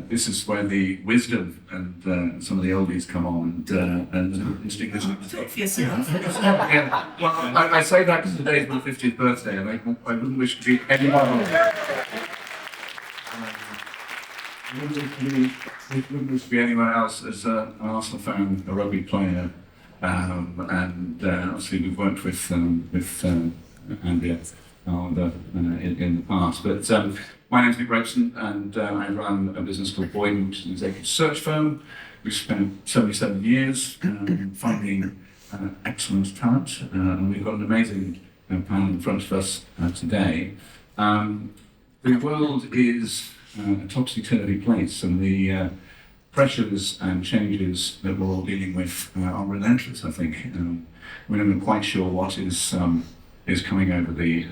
This is where the wisdom and some of the oldies come on and distinguish. Talk for yourself. Yeah, well, I say that because today is my 50th birthday, and I wouldn't wish to be anyone. Wouldn't wish to be anywhere else as an Arsenal fan, a rugby player, and obviously we've worked with Andrea in the past. But my name's Robeson, and I run a business called Boyden, which is an executive search firm. We've spent 77 years finding excellent talent, and we've got an amazing panel in front of us today. The world is a topsy-turvy place, and the pressures and changes that we're all dealing with are relentless, I think. We're not quite sure what is coming over the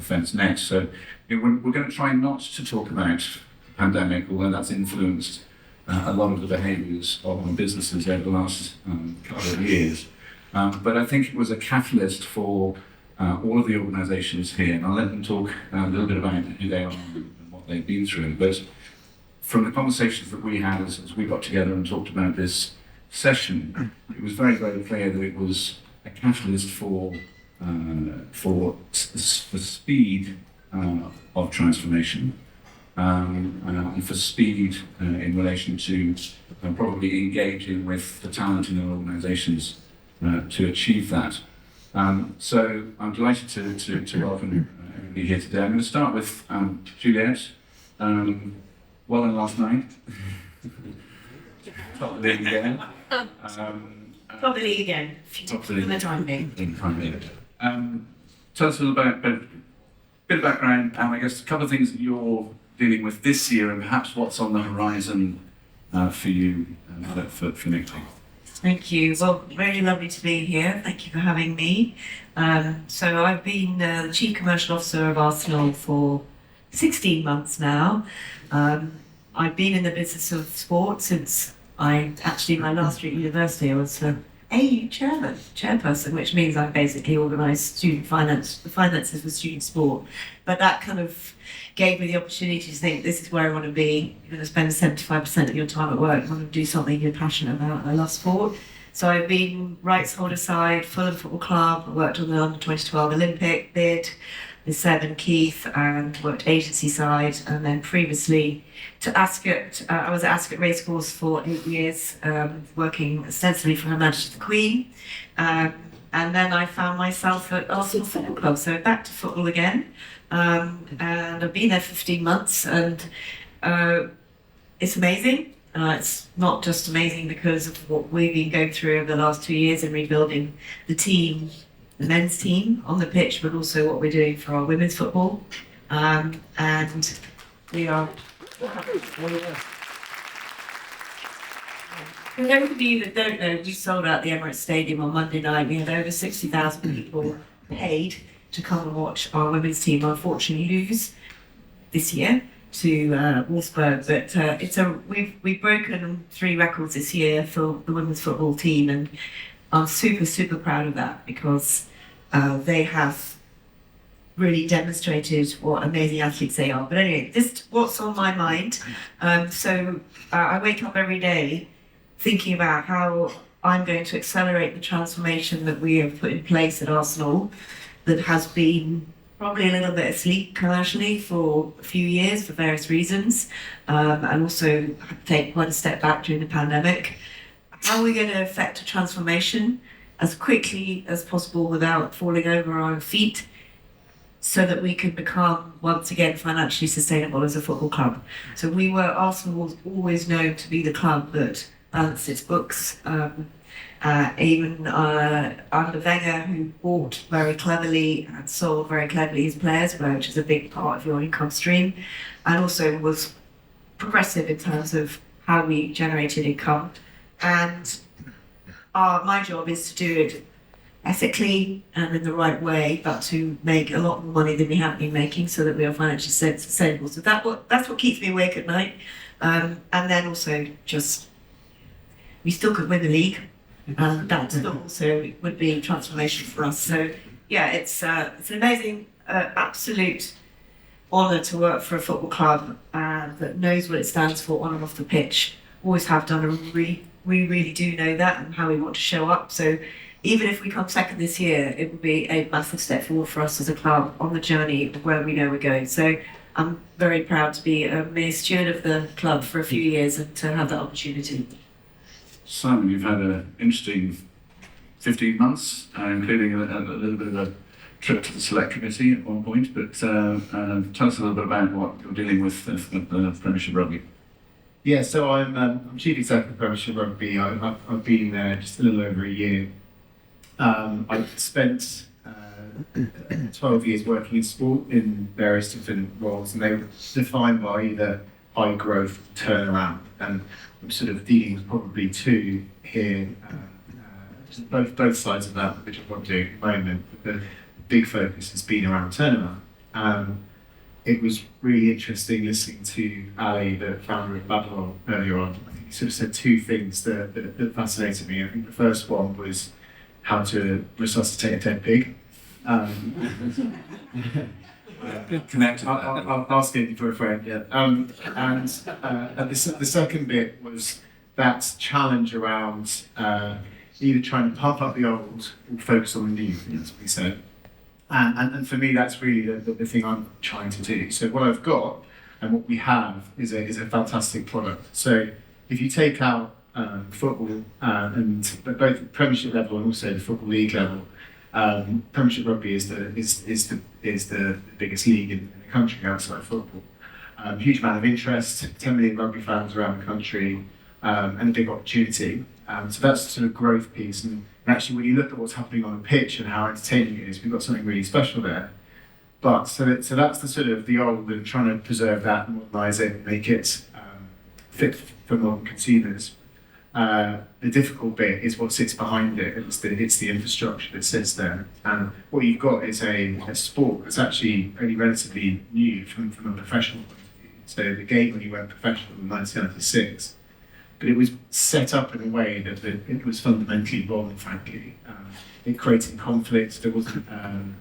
fence next. So we're going to try not to talk about the pandemic, although that's influenced a lot of the behaviours of our businesses over the last couple of years. But I think it was a catalyst for all of the organisations here, and I'll let them talk a little bit about who they are and what they've been through. But from the conversations that we had as we got together and talked about this session, it was very, very clear that it was a catalyst for speed of transformation, and for speed in relation to probably engaging with the talent in our organisations to achieve that. So I'm delighted to welcome everybody here today. I'm going to start with Juliet. Well done last night. Top of the league again. Top of the league again. Top of the league. For the time being. Tell us a little about a bit of background, and I guess a couple of things that you're dealing with this year, and perhaps what's on the horizon for you for next year. Thank you. Well, really lovely to be here. Thank you for having me. So I've been the Chief Commercial Officer of Arsenal for 16 months now. I've been in the business of sport since my last year at university. I was AU chairperson, which means I basically organised the finances for student sport. But that kind of gave me the opportunity to think, this is where I want to be. You're going to spend 75% of your time at work. You want to do something you're passionate about. I love sport. So I've been rights holder side, Fulham Football Club. I worked on the London 2012 Olympic bid with Seb and Keith, and worked agency side. And then previously to Ascot, I was at Ascot Racecourse for 8 years, working ostensibly for Her Majesty the Queen. And then I found myself at Arsenal Football Club, so back to football again. And I've been there 15 months, and it's amazing. It's not just amazing because of what we've been going through over the last 2 years in rebuilding the team, the men's team on the pitch, but also what we're doing for our women's football. And we are... For those of you that don't know, we sold out the Emirates Stadium on Monday night. We had over 60,000 people paid to come and watch our women's team unfortunately lose this year to Wolfsburg. But we've broken 3 records this year for the women's football team, and I'm super proud of that, because they have really demonstrated what amazing athletes they are. But anyway, this what's on my mind. So I wake up every day thinking about how I'm going to accelerate the transformation that we have put in place at Arsenal, that has been probably a little bit asleep commercially for a few years for various reasons, and also had to take one step back during the pandemic. How are we going to effect a transformation as quickly as possible without falling over our feet, so that we can become once again financially sustainable as a football club? So Arsenal was always known to be the club that balanced its books. Even under Wenger, who bought very cleverly and sold very cleverly his players, which is a big part of your income stream, and also was progressive in terms of how we generated income. And my job is to do it ethically and in the right way, but to make a lot more money than we have been making, so that we are financially sustainable. So that's what keeps me awake at night. And then also just, we still could win the league. That still also would be transformation for us. So yeah, it's an amazing, absolute honour to work for a football club that knows what it stands for on and off the pitch. Always have done, and we really do know that and how we want to show up. So even if we come second this year, it will be a massive step forward for us as a club on the journey of where we know we're going. So I'm very proud to be a mere steward of the club for a few years and to have that opportunity. Simon, you've had an interesting 15 months, including a little bit of a trip to the select committee at one point, but tell us a little bit about what you're dealing with at the Premiership Rugby. Yeah, so I'm Chief Executive of Premiership Rugby. I've been there just a little over a year. I've spent 12 years working in sport in various different roles, and they were defined by either high growth or turnaround. And I'm sort of dealing with probably two here, both sides of that, which I'm doing at the moment. But the big focus has been around turnaround. It was really interesting listening to Ali, the founder of Babylon, earlier on. I think he sort of said two things that fascinated me. I think the first one was how to resuscitate a dead pig. Connected. I'll ask it for a friend, yeah. And the second bit was that challenge around either trying to pump up the old or focus on the new, as we said. And for me, that's really the thing I'm trying to do. So what I've got and what we have is a fantastic product. So if you take out football and both the Premiership level and also the Football League level, Premiership Rugby is the biggest league in the country outside football. Huge amount of interest, 10 million rugby fans around the country, and a big opportunity. So that's the sort of growth piece. And actually, when you look at what's happening on the pitch and how entertaining it is, we've got something really special there. But so that's the sort of the old, and trying to preserve that and modernise it and make it fit for modern consumers. The difficult bit is what sits behind it. It's the infrastructure that sits there. And what you've got is a sport that's actually only relatively new from a professional point of view. So the game when you went professional in 1996, but it was set up in a way that it was fundamentally wrong, frankly. It created conflict. There wasn't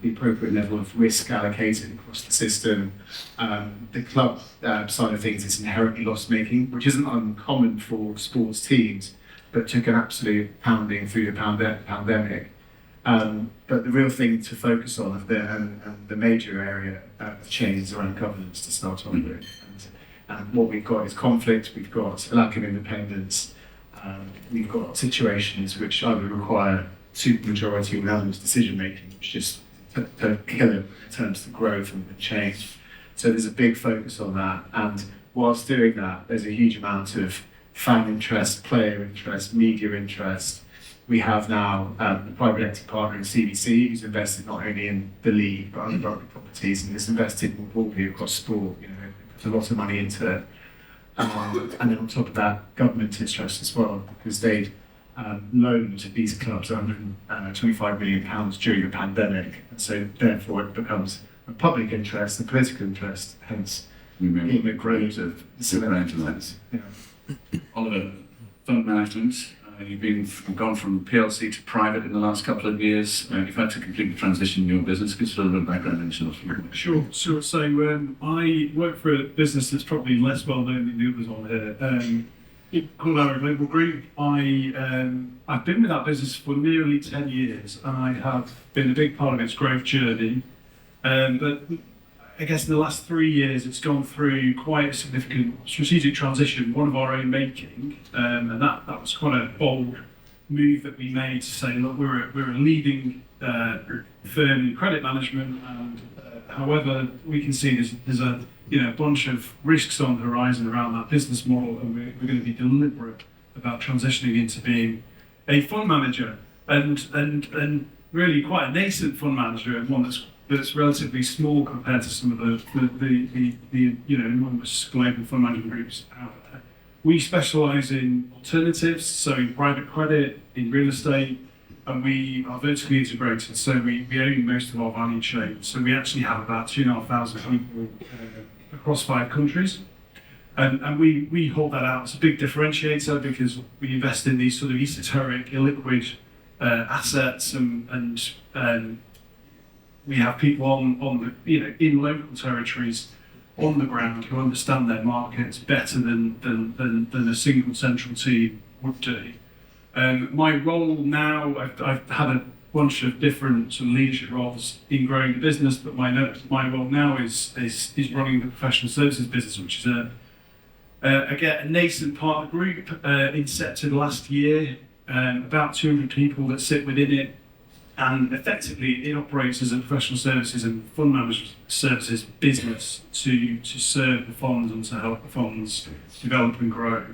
the appropriate level of risk allocated across the system. The club side of things is inherently loss-making, which isn't uncommon for sports teams, but took an absolute pounding through the pandemic. But the real thing to focus on, and the major area of change is around governance to start on with. And what we've got is conflict, we've got a lack of independence, we've got situations which either require supermajority or unanimous decision making, which just to kill it in terms of growth and change. So there's a big focus on that, and whilst doing that, there's a huge amount of fan interest, player interest, media interest. We have now a private equity partner in CVC who's invested not only in the league but other rugby properties, and has invested more broadly across sport. You know, put a lot of money into it. And then on top of that, government interest as well, because they'd loaned these clubs £125 million during the pandemic, and so therefore it becomes a public interest, a political interest, hence immigrant of that. Oliver, fund management. You've gone from PLC to private in the last couple of years. You've had to completely transition your business. Give us a little bit of background into yourself. Sure. So I work for a business that's probably less well known than the others on here. Called our Global Group. I've been with that business for nearly 10 years, and I have been a big part of its growth journey. But I guess in the last 3 years, it's gone through quite a significant strategic transition, one of our own making, and that was quite a bold move that we made to say, look, we're a leading firm in credit management, and however, we can see there's a bunch of risks on the horizon around that business model, and we're going to be deliberate about transitioning into being a fund manager, and really quite a nascent fund manager, and one that's relatively small compared to some of the enormous global fund management groups out there. We specialise in alternatives, so in private credit, in real estate, and we are vertically integrated, so we own most of our value chain. So we actually have about 2,500 people across 5 countries. And we hold that out as a big differentiator because we invest in these sort of esoteric, illiquid assets and we have people on the, in local territories on the ground who understand their markets better than a single central team would do. My role now, I've had a bunch of different sort of leadership roles in growing the business, but my role now is running the professional services business, which is again a nascent part of the group, incepted last year, about 200 people that sit within it, and effectively it operates as a professional services and fund management services business to serve the funds and to help the funds develop and grow.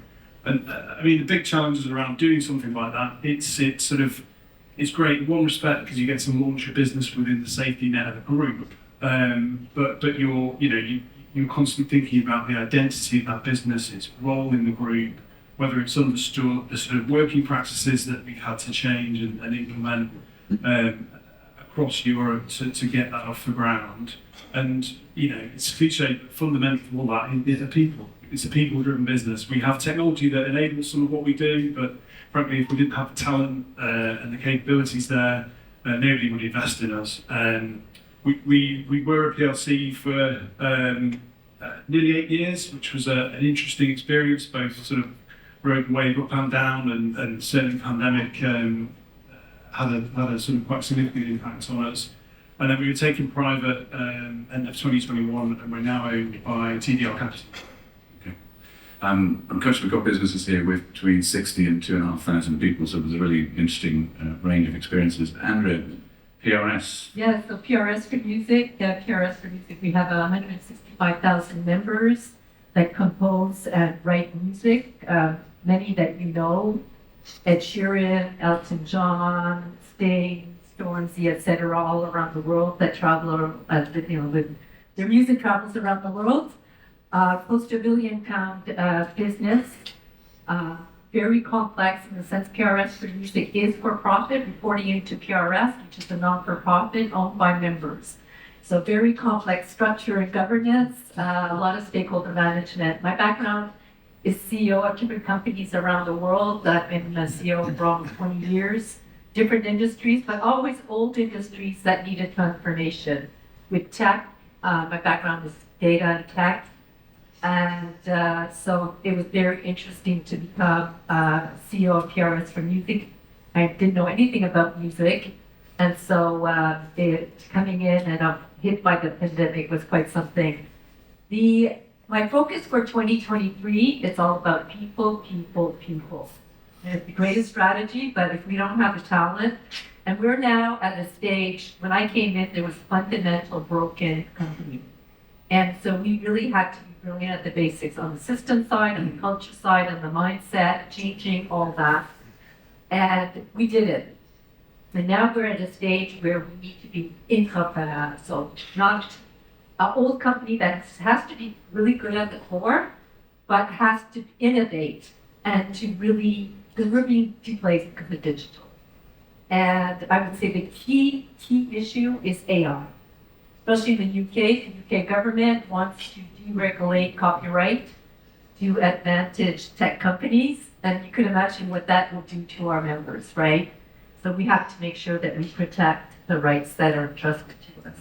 And I mean, the big challenges around doing something like that, it's great in one respect because you get to launch a business within the safety net of a group, but you're constantly thinking about the identity of that business, its role in the group, whether it's understood, the sort of working practices that we've had to change and implement across Europe to get that off the ground. And it's cliche, but fundamental to all that is the people. It's a people-driven business. We have technology that enables some of what we do, but frankly, if we didn't have the talent and the capabilities there, nobody would invest in us. We were a PLC for nearly 8 years, which was an interesting experience, both sort of road wave up and down, and certainly the pandemic had a sort of quite significant impact on us. And then we were taken private end of 2021, and we're now owned by TDR Capital. I'm conscious we've got businesses here with between 60 and 2,500 people, so there's a really interesting range of experiences. Andrea, PRS. Yeah, so PRS for Music. We have 165,000 members that compose and write music. Many that you know, Ed Sheeran, Elton John, Sting, Stormzy, etc., all around the world that travel, their music travels around the world. Close to £1 billion business, very complex in the sense PRS for Music is for profit, reporting into PRS, which is a non-for-profit owned by members. So very complex structure and governance, a lot of stakeholder management. My background is CEO of different companies around the world. I've been a CEO for almost 20 years, different industries, but always old industries that needed transformation. With tech, my background is data and tech. And so it was very interesting to become CEO of PRS for Music. I didn't know anything about music. And so coming in and hit by the pandemic was quite something. My focus for 2023 is all about people. And it's the greatest strategy, but if we don't have the talent, and we're now at a stage, when I came in, there was fundamental broken company. And so we really had to be brilliant at the basics on the system side, on the culture side, on the mindset, changing all that. And we did it. And now we're at a stage where we need to be intrapreneurial. So not an old company that has to be really good at the core, but has to innovate and to really, because we're being displaced because of digital. And I would say the key issue is AI. Especially in the UK government wants to deregulate copyright to advantage tech companies, and you can imagine what that will do to our members, right? So we have to make sure that we protect the rights that are entrusted to us.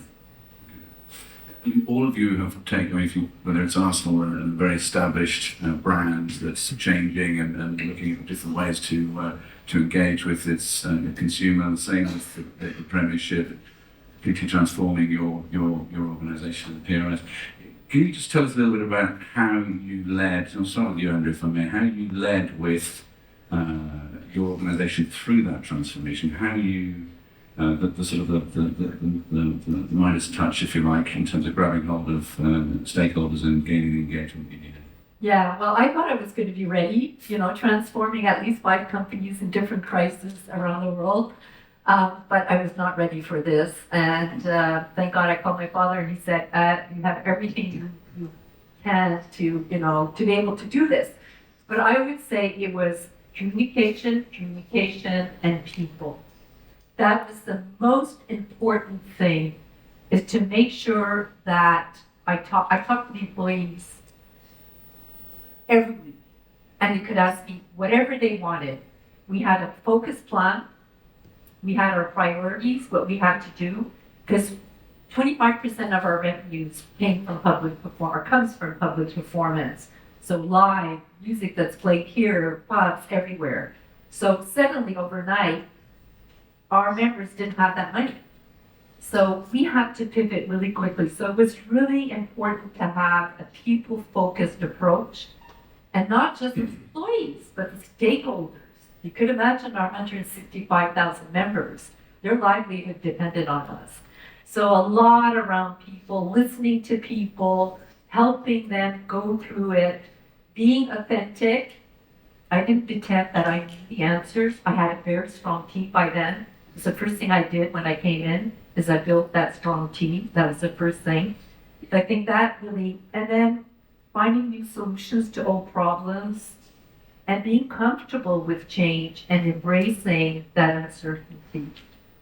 All of you have taken, whether it's Arsenal and a very established brand that's changing and looking at different ways to engage with its consumer, the same with the Premiership, completely transforming your organisation, the PRS. Can you just tell us a little bit about how you led, I'll start with you, Andrea, if I may, how you led with your organisation through that transformation, how you, the sort of the Midas touch, if you like, in terms of grabbing hold of stakeholders and gaining the engagement you needed? Yeah, well, I thought I was going to be ready, transforming at least 5 companies in different crises around the world. But I was not ready for this, and thank God I called my father, and he said, "You have everything you can to be able to do this." But I would say it was communication, and people. That was the most important thing, is to make sure that I talk to the employees every week, and they could ask me whatever they wanted. We had a focused plan. We had our priorities, what we had to do, because 25% of our revenues comes from public performance. So live music that's played here, pubs, everywhere. So suddenly overnight, our members didn't have that money. So we had to pivot really quickly. So it was really important to have a people-focused approach, and not just employees, but stakeholders. You could imagine our 165,000 members, their livelihood depended on us. So a lot around people, listening to people, helping them go through it, being authentic. I didn't pretend that I knew the answers. I had a very strong team by then. It's the first thing I did when I came in, is I built that strong team. That was the first thing. I think that really, and then finding new solutions to old problems and being comfortable with change and embracing that uncertainty.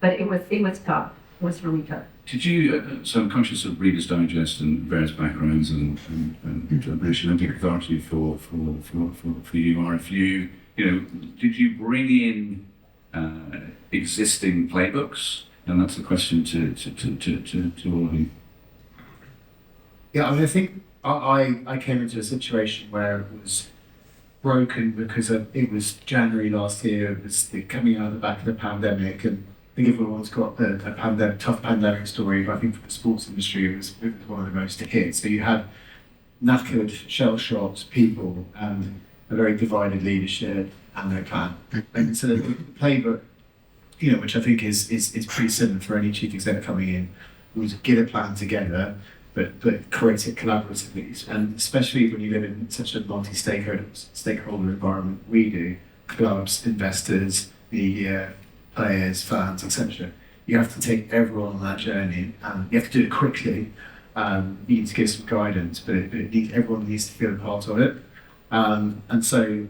But it was tough. It was really tough. Did you, so I'm conscious of Reader's Digest and various backgrounds and British Olympic Authority for URFU, did you bring in existing playbooks? And that's a question to all of you. Yeah, I mean, I think I came into a situation where it was broken because it was January last year. It was coming out of the back of the pandemic, and I think everyone's got a tough pandemic story. But I think for the sports industry, it was one of the most hit. So you had knackered, shell-shocked people and a very divided leadership and no plan. And so the playbook, which I think is pretty similar for any chief exec coming in, was get a plan together, but create it collaboratively. And especially when you live in such a multi-stakeholder environment we do, clubs, investors, media, players, fans, etc. You have to take everyone on that journey, and you have to do it quickly. You need to give some guidance, but everyone needs to feel a part of it. And so,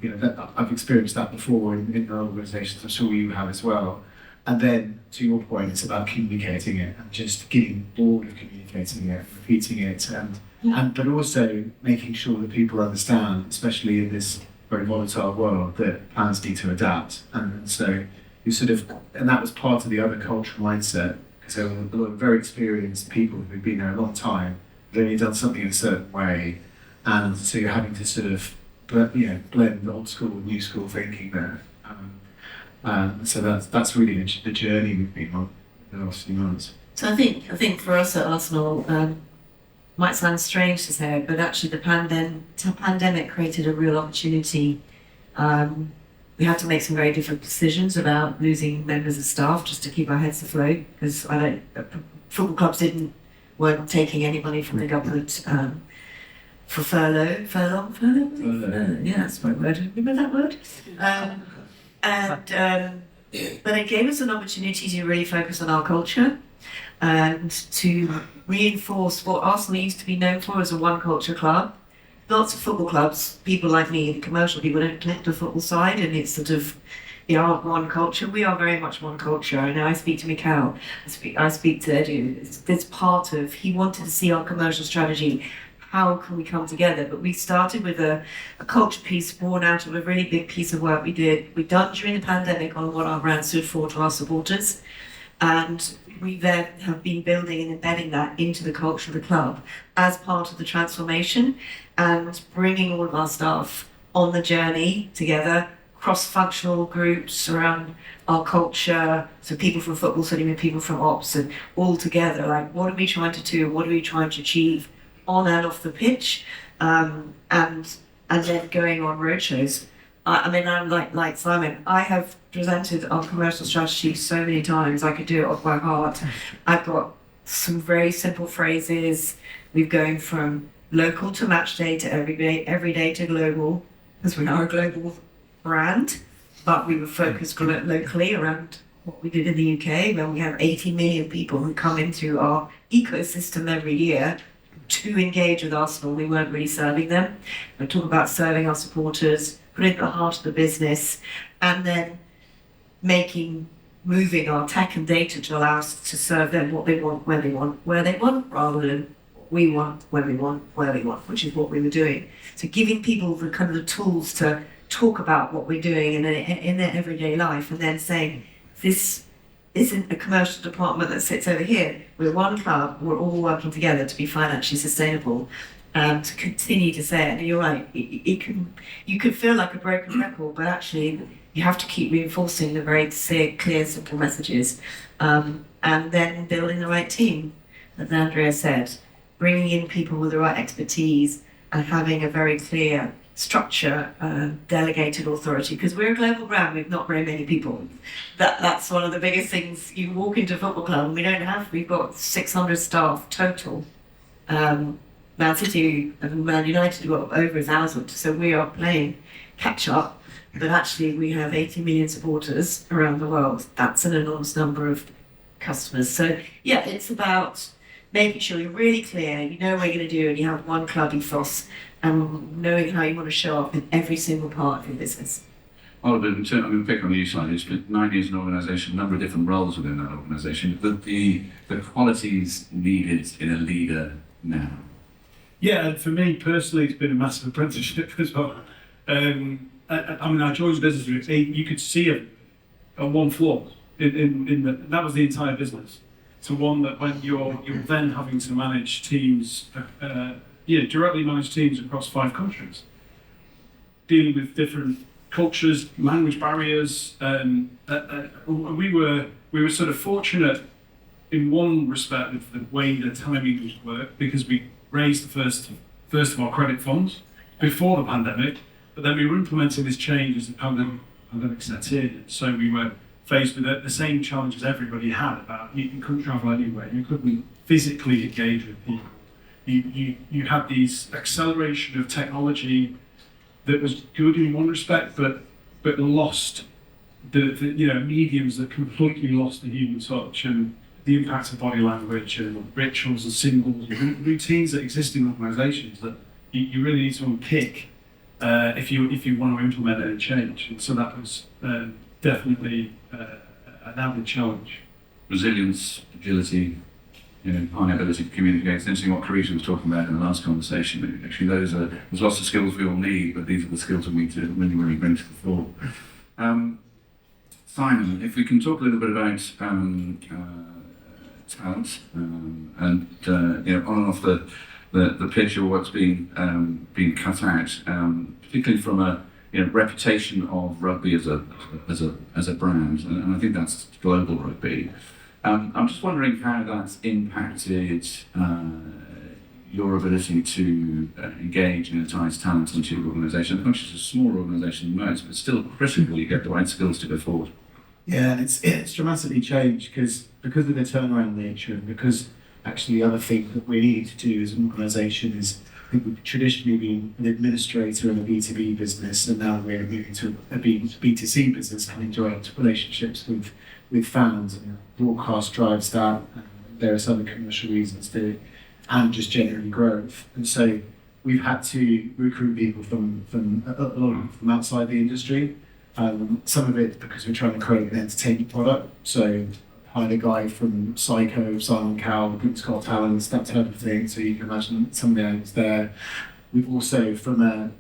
I've experienced that before in other organisations. I'm sure you have as well. And then, to your point, it's about communicating it and just getting bored of communicating it, repeating it, but also making sure that people understand, especially in this very volatile world, that plans need to adapt. And so and that was part of the other cultural mindset, because there were a lot of very experienced people who've been there a long time, they've only done something in a certain way, and so you're having to blend old school and new school thinking there. So that's really the journey we've been on the last few months. So I think for us at Arsenal, might sound strange to say, but actually the pandemic created a real opportunity. We had to make some very different decisions about losing members of staff just to keep our heads afloat, because football clubs weren't taking any money from the government for furlough. Yeah, that's my word. Remember that word? But it gave us an opportunity to really focus on our culture and to reinforce what Arsenal used to be known for as a one culture club. Lots of football clubs, people like me, the commercial people, don't connect to the football side, and it's sort of, one culture. We are very much one culture. I know I speak to Mikhail, I speak to Edu. It's part of, he wanted to see our commercial strategy. How can we come together? But we started with a culture piece born out of a really big piece of work we'd done during the pandemic on what our brand stood for to our supporters. And we then have been building and embedding that into the culture of the club as part of the transformation and bringing all of our staff on the journey together, cross-functional groups around our culture, so people from football sitting with people from ops, and all together, like, what are we trying to do? What are we trying to achieve on and off the pitch? And then going on roadshows. I'm like Simon, I have presented our commercial strategy so many times, I could do it off by heart. I've got some very simple phrases. We're going from local to match day to every day to global, because we are a global brand, but we were focused locally around what we did in the UK, where we have 80 million people who come into our ecosystem every year to engage with Arsenal. We weren't really serving them. We talk about serving our supporters, putting it at the heart of the business, and then moving our tech and data to allow us to serve them what they want, where they want, rather than what we want, when we want, where we want, which is what we were doing. So giving people the kind of the tools to talk about what we're doing in their everyday life, and then saying, this isn't a commercial department that sits over here. We're one club, we're all working together to be financially sustainable and to continue to say it. And you're right, you can feel like a broken record, but actually you have to keep reinforcing the very clear, simple messages, and then building the right team, as Andrea said, bringing in people with the right expertise and having a very clear structure, delegated authority, because we're a global brand, we've not very many people. That's one of the biggest things. You walk into a football club and we've got 600 staff total. Man City and Man United have got over 1,000, so we are playing catch up, but actually we have 80 million supporters around the world. That's an enormous number of customers. So yeah, it's about making sure you're really clear, you know what you're going to do, and you have one club ethos, and knowing how you want to show up in every single part of your business. Oliver, I'm going to pick on you slightly. It's been 9 years in an organisation, a number of different roles within that organisation. The qualities needed in a leader now. Yeah, and for me personally, it's been a massive apprenticeship as well. I mean, I joined the business with you could see it on one floor. That was the entire business. To one that when you're then having to manage teams, directly manage teams across 5 countries, dealing with different cultures, language barriers. We were sort of fortunate in one respect with the way the timing worked, because we raised the first of our credit funds before the pandemic, but then we were implementing this change as the pandemic set in. So we were faced with the same challenges everybody had about you couldn't travel anywhere, you couldn't physically engage with people. You had these acceleration of technology that was good in one respect, but lost the mediums that completely lost the human touch and the impact of body language and rituals and symbols and routines that exist in organisations that you really need to unpick if you want to implement any change. And so that was definitely an added challenge. Resilience, agility, high ability to communicate. It's interesting what Carita was talking about in the last conversation. Actually, there's lots of skills we all need, but these are the skills we need to really bring to the fore. Simon, if we can talk a little bit about talent and on and off the pitch, or what's being cut out, particularly from a reputation of rugby as a brand, and I think that's global rugby. I'm just wondering how that's impacted your ability to engage and entice talent into your organisation. I'm conscious it's a smaller organisation than most, but still critical you get the right skills to go forward. Yeah, and it's dramatically changed because of the turnaround nature, and because actually the other thing that we need to do as an organisation is, I think we've traditionally been an administrator in a B2B business, and now we're moving to a B2C business, having direct relationships with fans, and broadcast drives that, and various other commercial reasons too, and just generally growth. And so we've had to recruit people from a lot of them from outside the industry. Some of it because we're trying to create an entertainment product. So hired a guy from Psycho, Simon Cowell, Britain's Got Talent, that type of thing. So you can imagine some of the angles there. We've also,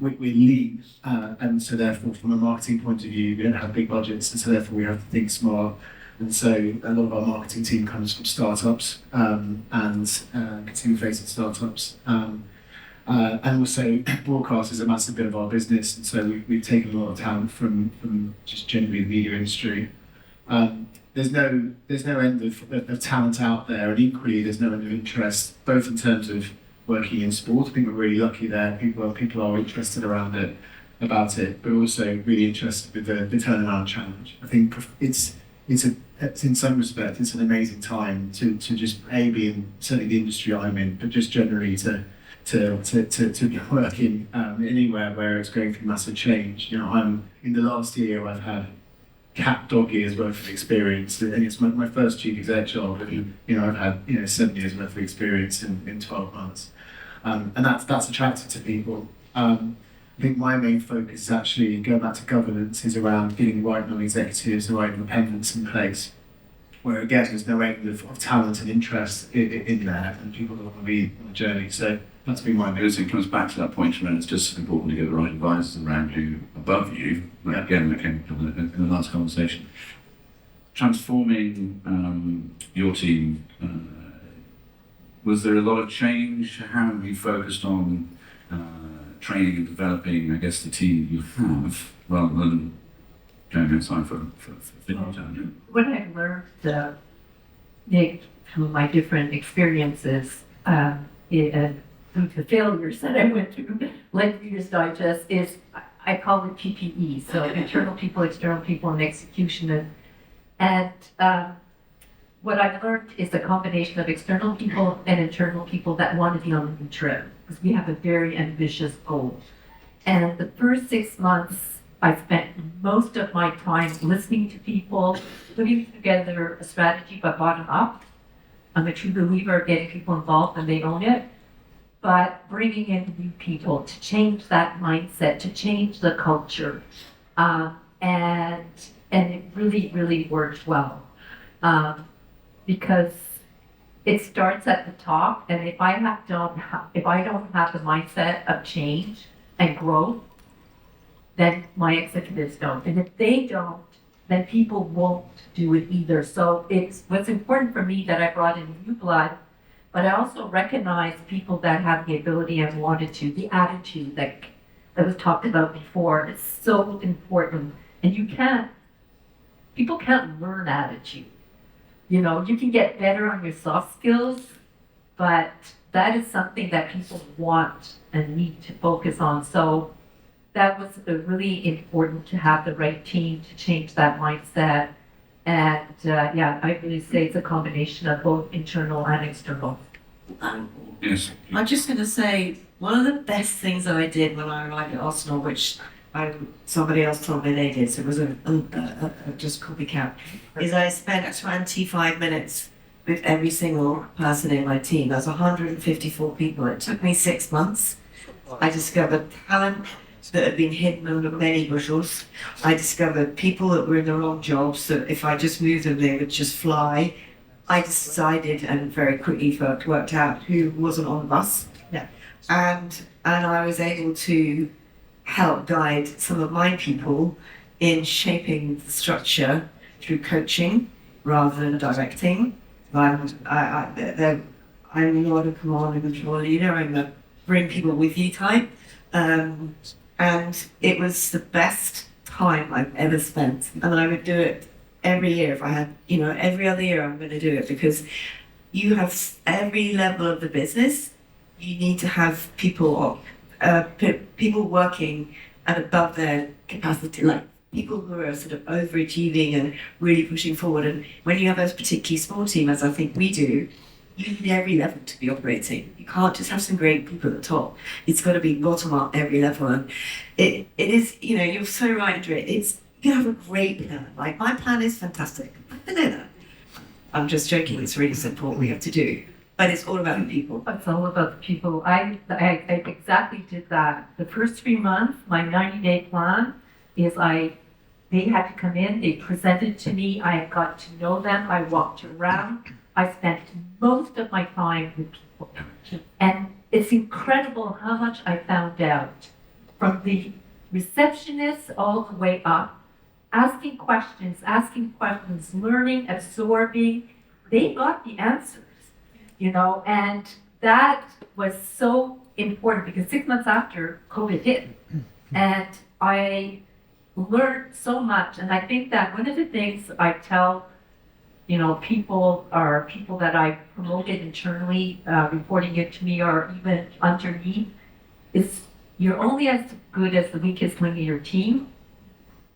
we're lean, and so therefore from a marketing point of view, we don't have big budgets, and so therefore we have to think smart. And so a lot of our marketing team comes from startups and consumer-facing startups. And also, broadcast is a massive bit of our business, and so we've taken a lot of talent from just generally the media industry. There's no end of talent out there, and equally there's no end of interest, both in terms of working in sport. I think we're really lucky there. People are interested about it, but also really interested with the turnaround challenge. I think it's in some respect it's an amazing time to just be in certainly the industry I'm in, but just generally to be working anywhere where it's going through massive change. I'm in the last year I've had dog years worth of experience, and it's my first chief exec job, and I've had 7 years worth of experience in 12 months, and that's attractive to people. I think my main focus is actually going back to governance, is around getting the right non-executives, the right independence in place, where again there's no end of talent and interest in there, and people that want to be on a journey. So that's been my main. It comes back to that point around it's just important to get the right advisors around you, above you. Like, again, that came up in the last conversation. transforming your team, was there a lot of change? How have you focused on training and developing, I guess, the team you have, rather than going outside for video time? What I've learned through my different experiences and through the failures that I went through, like Reader's Digest, is I call it PPE, so internal people, external people, and execution. And what I've learned is a combination of external people and internal people that want to be on the new trip, because we have a very ambitious goal. And the first 6 months, I spent most of my time listening to people, putting together a strategy but bottom up. I'm a true believer of getting people involved and they own it, but bringing in new people to change that mindset, to change the culture. And it really, really worked well. Because it starts at the top, and if I don't have the mindset of change and growth, then my executives don't. And if they don't, then people won't do it either. So it's what's important for me that I brought in new blood, but I also recognize people that have the ability and wanted to, the attitude that was talked about before. It's so important. And people can't learn attitude. You know, you can get better on your soft skills, but that is something that people want and need to focus on. So that was really important to have the right team to change that mindset. And I really say it's a combination of both internal and external. Yes. I'm just going to say, one of the best things that I did when I arrived at Arsenal, which somebody else told me they did, so it was a just copycat, is I spent 25 minutes with every single person in my team. There's 154 people. It took me 6 months. I discovered talent that had been hidden under many bushels. I discovered people that were in the wrong jobs, that if I just moved them, they would just fly. I decided, and very quickly worked out who wasn't on the bus. Yeah. And I was able to help guide some of my people in shaping the structure through coaching rather than directing. I'm not a command and control leader. I'm a bring people with you type. And it was the best time I've ever spent. And I would do it every year if I had, every other year I'm going to do it, because you have every level of the business. You need to have people working at above their capacity, like people who are sort of overachieving and really pushing forward. And when you have a particularly small team, as I think we do, you need every level to be operating. You can't just have some great people at the top. It's got to be bottom up every level. And it is, you're so right, Andrea. You can have a great plan. Like, my plan is fantastic. I know that. I'm just joking. It's really simple what we have to do. But it's all about the people. It's all about the people. I exactly did that. The first 3 months, my 90-day plan is they had to come in, they presented to me, I got to know them, I walked around, I spent most of my time with people. And it's incredible how much I found out from the receptionists all the way up, asking questions, learning, absorbing. They got the answers. And that was so important because 6 months after COVID hit, and I learned so much. And I think that one of the things I tell, people that I promoted internally, reporting it to me or even underneath, is you're only as good as the weakest link in your team,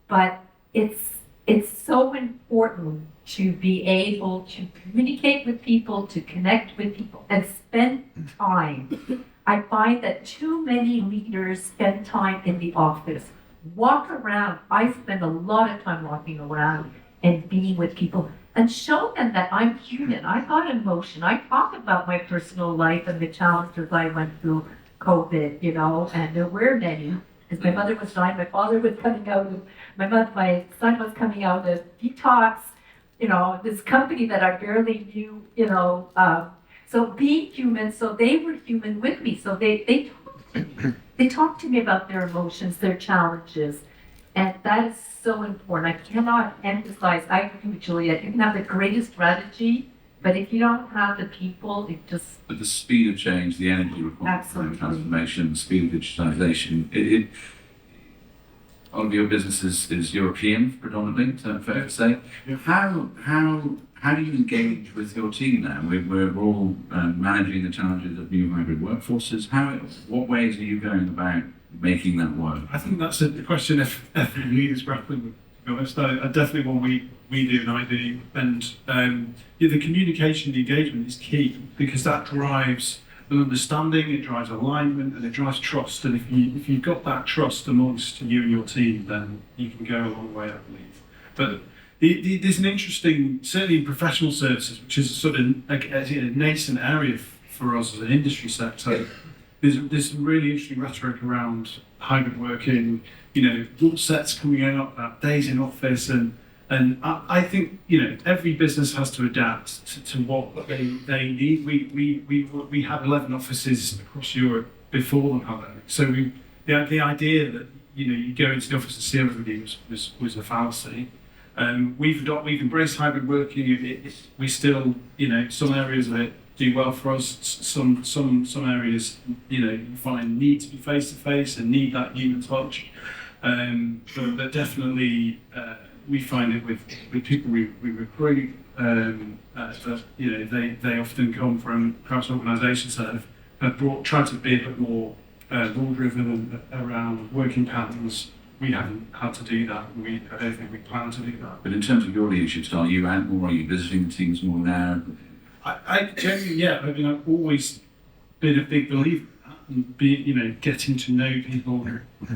but it's so important to be able to communicate with people, to connect with people, and spend time. I find that too many leaders spend time in the office, walk around. I spend a lot of time walking around and being with people and show them that I'm human. I got emotion. I talk about my personal life and the challenges I went through COVID, and there were many. Because my mother was dying, my father was coming out of, my son was coming out of detox, this company that I barely knew, so being human, so they were human with me. So they talked to me about their emotions, their challenges. And that is so important. I cannot emphasize, I agree with Juliet, you can have the greatest strategy, but if you don't have the people, it just, But the speed of change, the energy required for Absolutely. transformation, the speed of digitalisation, all of your business is European predominantly, is that fair to say? Yeah. How do you engage with your team now? We're all managing the challenges of new hybrid workforces. What ways are you going about making that work? I think that's a question every leader's grappling with, to be honest. I definitely one we do and I do. And the communication, the engagement is key because that drives an understanding, it drives alignment, and it drives trust. And if you've got that trust amongst you and your team, then you can go a long way, I believe. But there's an interesting, certainly in professional services, which is sort of a nascent area for us as an industry sector. There's some really interesting rhetoric around hybrid working, rule sets coming out about days in office, and I think every business has to adapt to what they need. We had 11 offices across Europe before the pandemic, so the idea that you go into the office and see everybody was a fallacy. We've embraced hybrid working. We still, some areas of it do well for us. Some areas, you find need to be face to face and need that human touch. But definitely, we find it with people we recruit. That they often come from perhaps organisations that have tried to be a bit more rule driven around working patterns. We haven't had to do that. I don't think we plan to do that. But in terms of your leadership style, are you out more? Are you visiting the teams more now? I genuinely, yeah. I mean, I've always been a big believer in that, getting to know people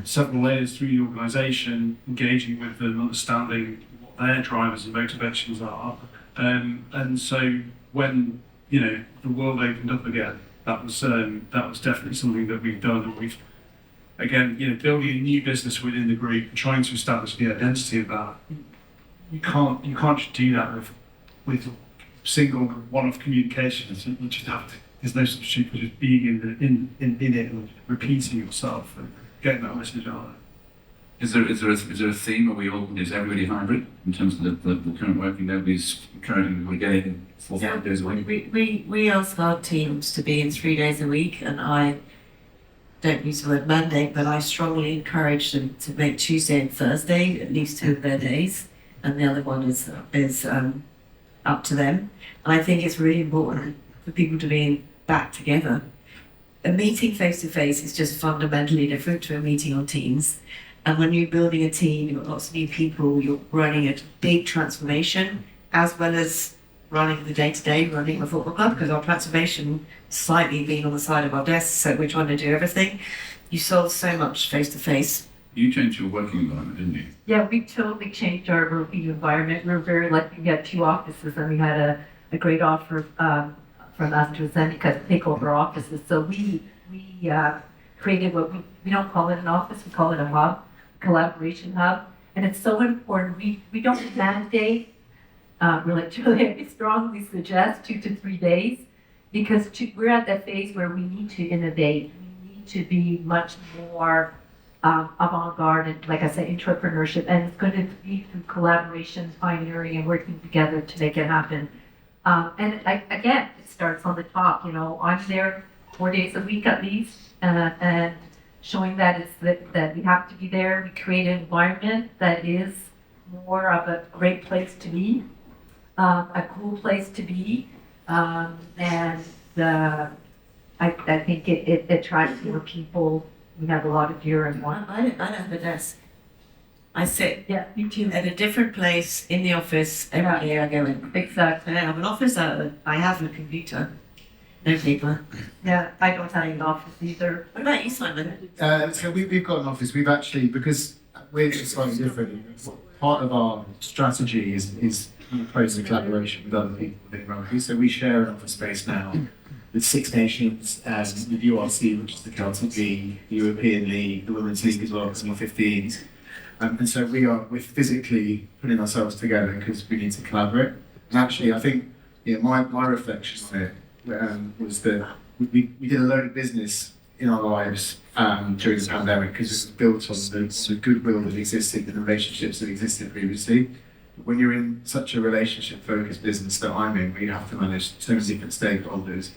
several layers through the organisation, engaging with them, understanding what their drivers and motivations are. And so when the world opened up again, that was definitely something that we've done, and we've again, building a new business within the group, trying to establish the identity of that. You can't just do that with single one-off communications. You just have to. There's no substitute for just being in it and repeating yourself and getting that message out. Is there a theme? Is everybody hybrid in terms of the current working? Nobody's currently getting 4 or 5 days a week. We ask our teams to be in 3 days a week, and I don't use the word mandate, but I strongly encourage them to make Tuesday and Thursday at least 2 of their days, and the other one is up to them. And I think it's really important for people to be back together. A meeting face to face is just fundamentally different to a meeting on Teams. And when you're building a team, you've got lots of new people, you're running a big transformation, as well as running the day-to-day, running a football club, because our transformation slightly being on the side of our desks, so we're trying to do everything. You solve so much face-to-face. You changed your working environment, didn't you? yeah, we totally changed our working environment. We were very lucky to get 2 offices, and we had a great offer from AstraZeneca to take over offices. So we created what we don't call it an office, we call it a hub, collaboration hub. And it's so important. We don't mandate, really, Juliet, we strongly suggest 2 to 3 days, because we're at that phase where we need to innovate. We need to be much more avant-garde and, like I said, entrepreneurship. And it's going to be through collaboration, pioneering, and working together to make it happen. And again, it starts on the top. I'm there 4 days a week at least, and showing that we have to be there. We create an environment that is more of a great place to be, a cool place to be, and I think it attracts more people. We have a lot of gear and one. I don't have a desk. I sit Yeah, me too. at a different place in the office every day I go in. Exactly. I don't have an office, I have a computer. No paper. Yeah, I don't have an office either. What about you, Simon? So we've got an office. We've actually, because we're slightly different, part of our strategy is close collaboration with other people within Rugby. So we share an office space now with 6 nations, with URC, which is the Celtic League, the European League, the Women's League as well, some 15s. And so we're physically putting ourselves together because we need to collaborate. And actually, I think my reflection on it was that we did a load of business in our lives during the pandemic because it was built on the goodwill that existed and the relationships that existed previously. When you're in such a relationship-focused business that I'm in, where you have to manage so many different stakeholders,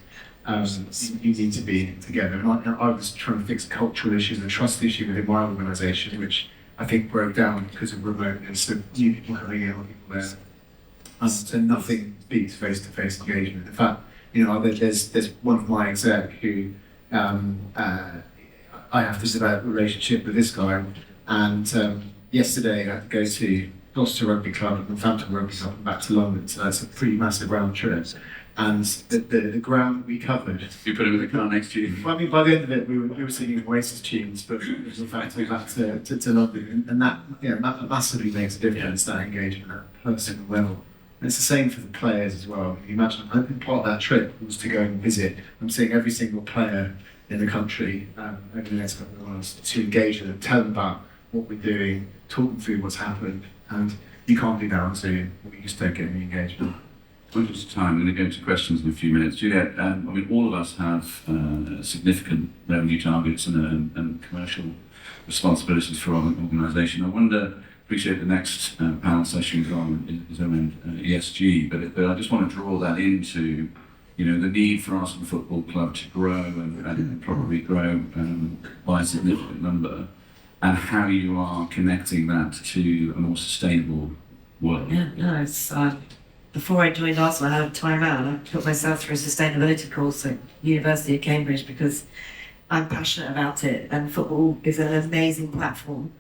you need to be together. And I was trying to fix cultural issues and trust issue within my organisation, which I think broke down because of remoteness and new people coming in, people there. So nothing beats face-to-face engagement. In fact, there's one of my exec who I have to develop a relationship with this guy, and yesterday I had to go to Gloucester Rugby Club and Northampton Rugby Club and back to London, so that's a pretty massive round trip. And the ground we covered. You put him in the car next to you. Well, I mean, by the end of it, we were singing Oasis tunes, but it was the fact we back to London, and that massively makes a difference. That engagement at a personal level. And it's the same for the players as well. You imagine, I think part of that trip was to go and visit. I'm seeing every single player in the country over the next couple of months to engage with them, tell them about what we're doing, talk them through what's happened, and you can't do that on Zoom. You just don't get any engagement. Conscious of time, I'm going to go into questions in a few minutes. Juliet, all of us have significant revenue targets and commercial responsibilities for our organisation. I wonder, appreciate the next panel session is around ESG, but I just want to draw that into, the need for Arsenal Football Club to grow and probably grow by a significant number, and how you are connecting that to a more sustainable world. Yeah, no, it's before I joined Arsenal, I had a time out and I put myself through a sustainability course at University of Cambridge because I'm passionate about it, and football is an amazing platform.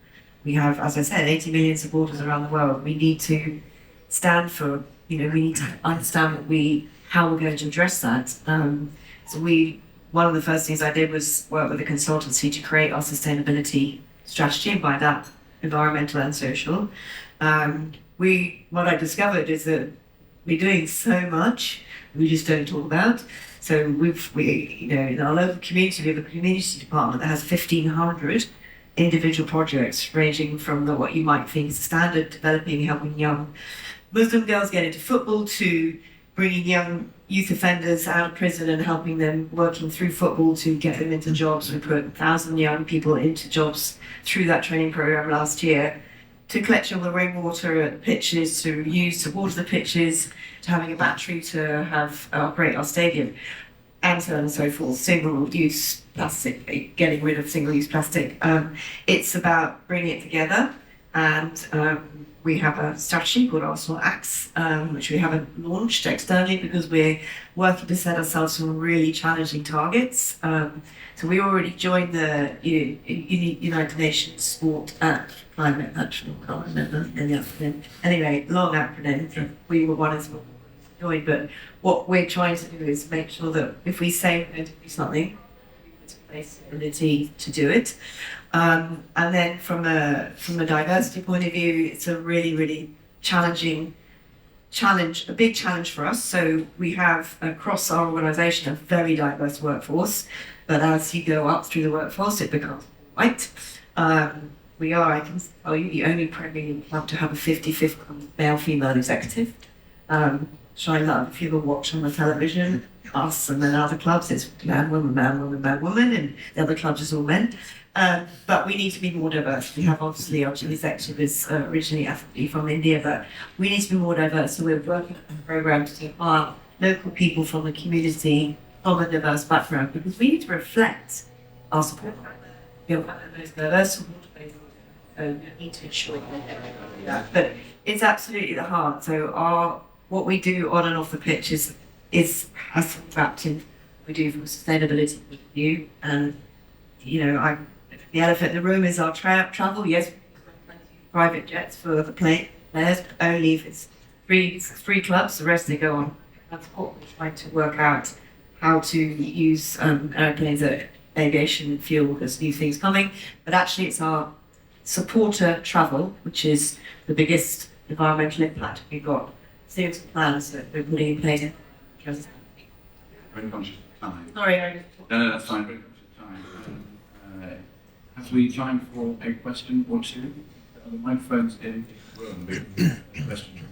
We have, as I said, 80 million supporters around the world. We need to stand for, we need to understand how we're going to address that. One of the first things I did was work with a consultancy to create our sustainability strategy, and by that, environmental and social. What I discovered is that we're doing so much we just don't talk about. So in our local community, we have a community department that has 1,500 individual projects ranging from what you might think is standard developing, helping young Muslim girls get into football, to bringing young youth offenders out of prison and helping them working through football to get them into jobs. We put 1,000 young people into jobs through that training program last year, to collection of the rainwater at the pitches, to use to water the pitches, to having a battery to have operate our stadium, and so on and so forth. Single-use plastic, getting rid of single-use plastic. It's about bringing it together, and we have a strategy called Arsenal Acts, which we haven't launched externally because we're working to set ourselves some really challenging targets. So we already joined the United Nations Sport and Climate Action. I can't remember the acronym. Anyway, long acronym. We were one as well joined, but what we're trying to do is make sure that if we say we're going to do something, we put in place the ability to do it. And then from a diversity point of view, it's a really, really challenging challenge, a big challenge for us. So we have across our organisation a very diverse workforce, but as you go up through the workforce, it becomes white. We are, I can tell you, the only Premier club to have a 50-50 male-female executive. Shine love, if you ever watch on the television, us and then other clubs, it's man, woman, and the other clubs is all men. But we need to be more diverse. We have obviously our chief executive is originally from India, but we need to be more diverse. So we're working on a program to hire local people from the community, from a diverse background, because we need to reflect our support. We're one of the most diverse support base, so we need to ensure that. But it's absolutely the heart. So what we do on and off the pitch has some impact in what we do from a sustainability point of view. And the elephant in the room is our travel. Yes, private jets for the players, but only if it's three clubs. The rest they go on transport. We're trying to work out how to use airplanes as aviation fuel. There's new things coming, but actually it's our supporter travel, which is the biggest environmental impact. We've got series of plans that we're putting in place. Very conscious of time. Sorry, No, that's fine. Very conscious of time. Have we time for a question or two? Are the microphones in the room? Question.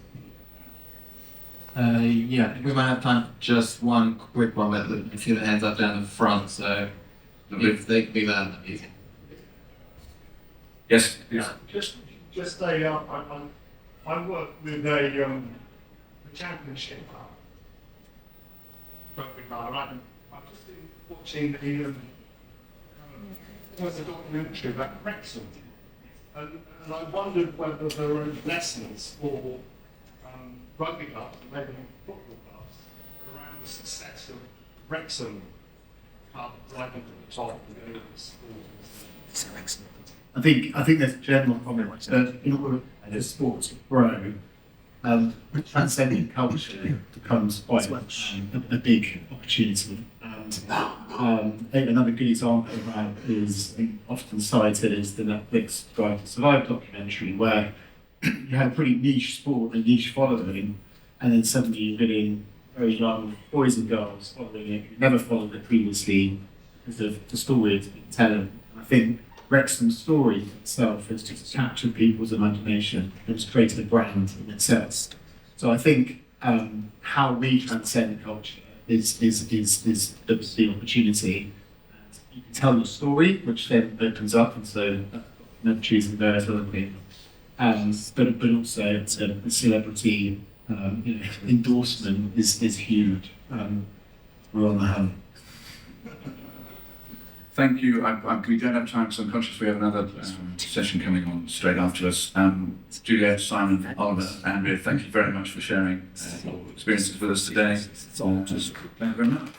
Yeah, I think we might have time for just one quick one, but a few hands up down the front. So Lovely. They can be there. Yes. Yeah, just a, I work with a championship rugby club, and I've just been watching the documentary about Wrexham, and I wondered whether there are lessons for rugby clubs, and maybe football clubs, around the success of Wrexham club rising to the top and going to schools. I think there's a general comment that in order for sports to grow, transcending culture becomes quite a big opportunity. And another good example of that is often cited is the Netflix Drive to Survive documentary, where you had a pretty niche sport, a niche following, and then suddenly you're getting very young boys and girls following it who never followed it previously because of the story it's been telling. I think Wrexham's story itself has just captured people's imagination. It's created a brand in itself. So I think how we transcend culture is the opportunity. You can tell your story, which then opens up, and so choosing various other things. But also the celebrity endorsement is huge. We're on the hunt. Thank you. We don't have time, so I'm conscious we have another session coming on straight after us. Juliet, Simon, Oliver, Andrea, thank you very much for sharing your experiences with us today. Thank you very much.